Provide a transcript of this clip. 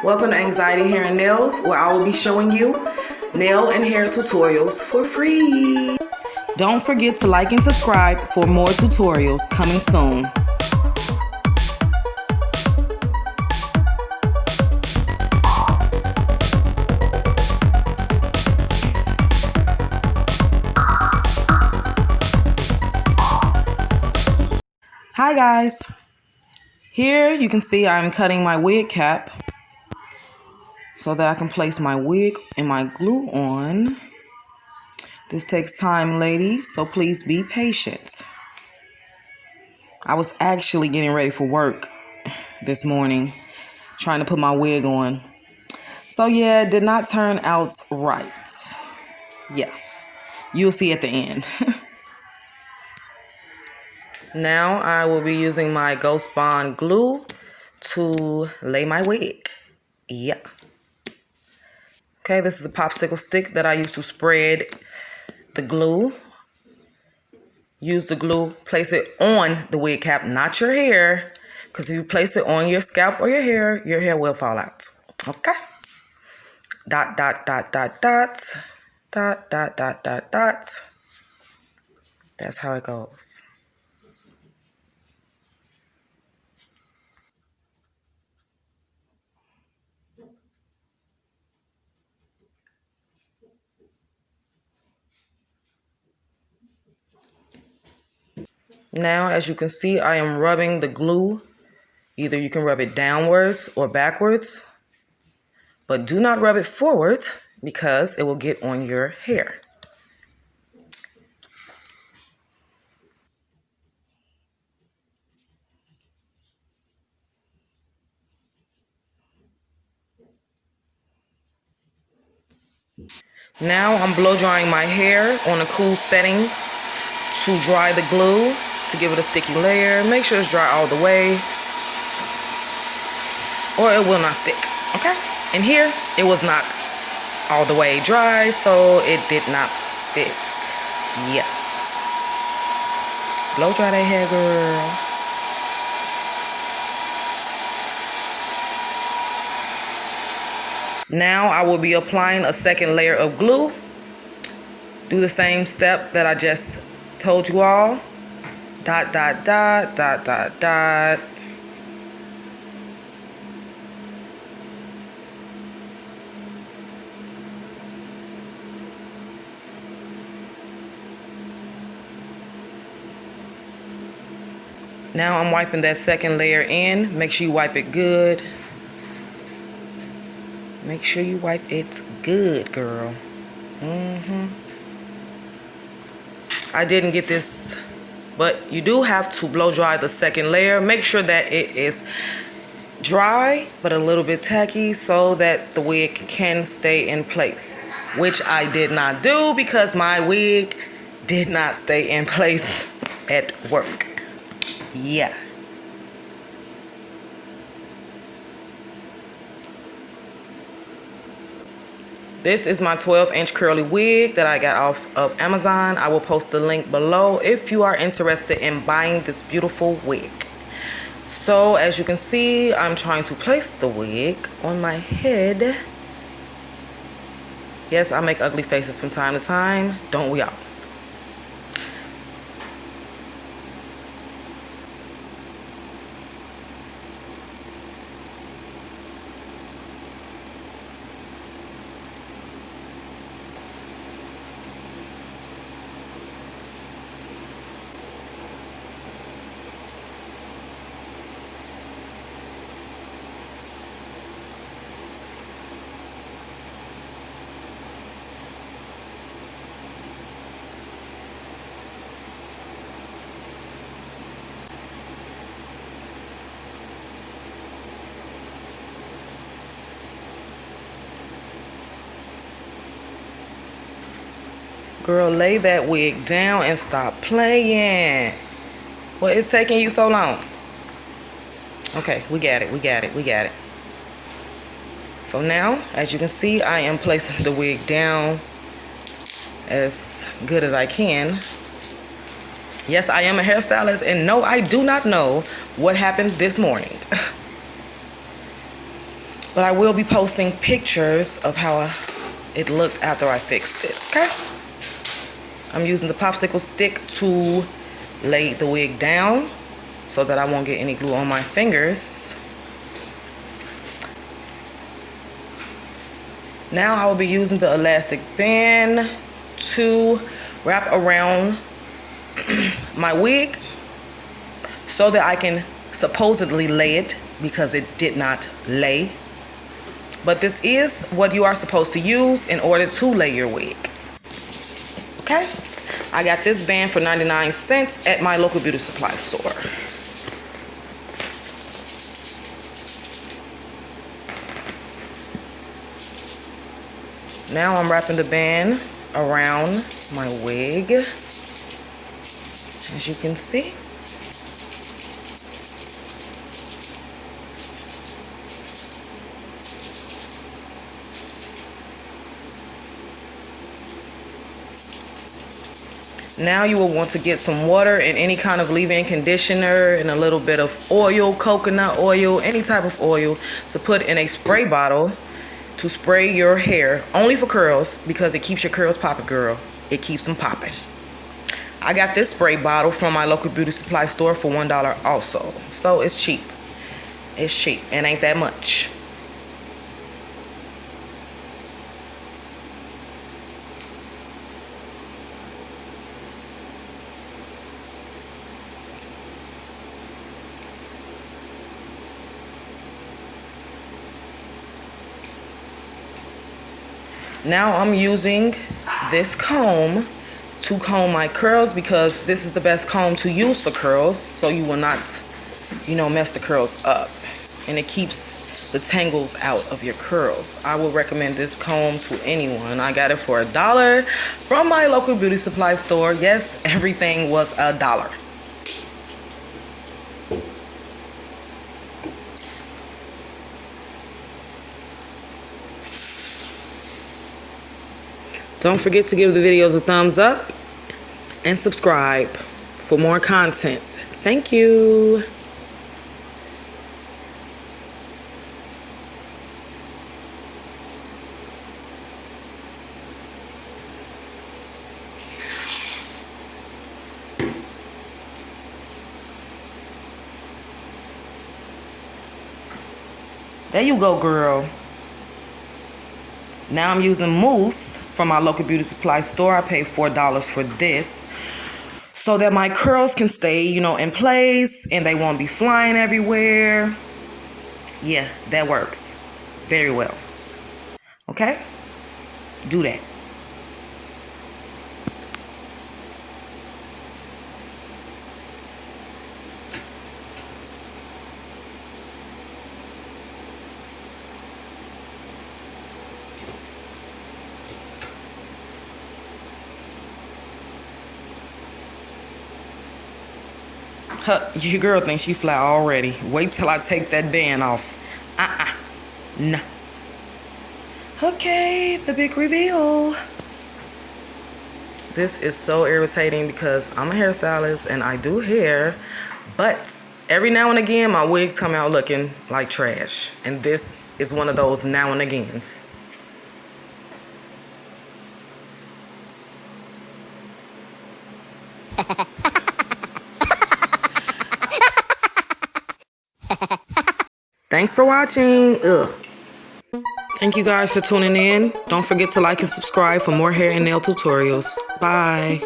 Welcome to Anxiety Hair and Nails, where I will be showing you nail and hair tutorials for free. Don't forget to like and subscribe for more tutorials coming soon. Hi guys. Here you can see I'm cutting my wig cap so that I can place my wig and my glue on. This takes time, ladies, so please be patient. I was actually getting ready for work this morning, trying to put my wig on. So yeah, it did not turn out right. Yeah, you'll see at the end. Now I will be using my Ghost Bond glue to lay my wig. Yeah. Okay, this is a popsicle stick that I use to spread the glue. Use the glue, place it on the wig cap, not your hair. Because if you place it on your scalp or your hair will fall out. Okay? Dot, dot, dot, dot, dot. Dot, dot, dot, dot, dot. That's how it goes. Now, as you can see, I am rubbing the glue. Either you can rub it downwards or backwards. But do not rub it forward because it will get on your hair. Now I'm blow drying my hair on a cool setting to dry the glue, to give it a sticky layer. Make sure it's dry all the way or it will not stick, okay? And here, it was not all the way dry, so it did not stick. Yeah. Blow dry that hair, girl. Now I will be applying a second layer of glue. Do the same step that I just told you all. Dot, dot, dot, dot, dot, dot. Now I'm wiping that second layer in. Make sure you wipe it good. Make sure you wipe it good, girl. I didn't get this, but you do have to blow dry the second layer. Make sure that it is dry, but a little bit tacky so that the wig can stay in place, which I did not do because my wig did not stay in place at work. Yeah. This is my 12-inch curly wig that I got off of Amazon. I will post the link below if you are interested in buying this beautiful wig. So as you can see, I'm trying to place the wig on my head. Yes, I make ugly faces from time to time. Don't we all? Girl, lay that wig down and stop playing. What is taking you so long? Okay, we got it, we got it, we got it. So now, as you can see, I am placing the wig down as good as I can. Yes, I am a hairstylist, and no, I do not know what happened this morning. But I will be posting pictures of how it looked after I fixed it, okay? I'm using the popsicle stick to lay the wig down so that I won't get any glue on my fingers. Now I will be using the elastic band to wrap around my wig so that I can supposedly lay it, because it did not lay. But this is what you are supposed to use in order to lay your wig. Okay? I got this band for 99 cents at my local beauty supply store. Now I'm wrapping the band around my wig, as you can see. Now you will want to get some water and any kind of leave-in conditioner and a little bit of oil, coconut oil, any type of oil, to put in a spray bottle to spray your hair, only for curls, because it keeps your curls popping, girl. It keeps them popping. I got this spray bottle from my local beauty supply store for $1 also. So it's cheap. It's cheap and ain't that much. Now I'm using this comb to comb my curls, because this is the best comb to use for curls, so you will not, mess the curls up, and it keeps the tangles out of your curls. I will recommend this comb to anyone. I got it for $1 from my local beauty supply store. Yes, everything was $1. Don't forget to give the videos a thumbs up and subscribe for more content. Thank you. There you go, girl. Now I'm using mousse from my local beauty supply store. I paid $4 for this so that my curls can stay, in place and they won't be flying everywhere. Yeah, that works very well. Okay? Do that. Your girl thinks she fly already. Wait till I take that band off. No. Okay, the big reveal. This is so irritating because I'm a hairstylist and I do hair, but every now and again my wigs come out looking like trash. And this is one of those now and agains. Thanks for watching. Thank you guys for tuning in. Don't forget to like and subscribe for more hair and nail tutorials. Bye.